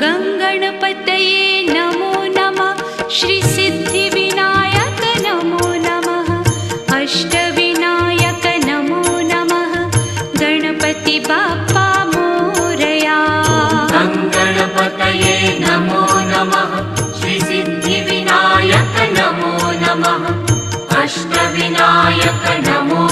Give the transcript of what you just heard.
गङ्गणपतये नमो नमः। श्रीसिद्धिविनायक नमो नमः। अष्टविनायक नमो नमः। गणपति बाप्पा मोरया। गङ्गणपतये नमो नमः। श्रीसिद्धिविनायक नमो नमः। अष्टविनायक नमो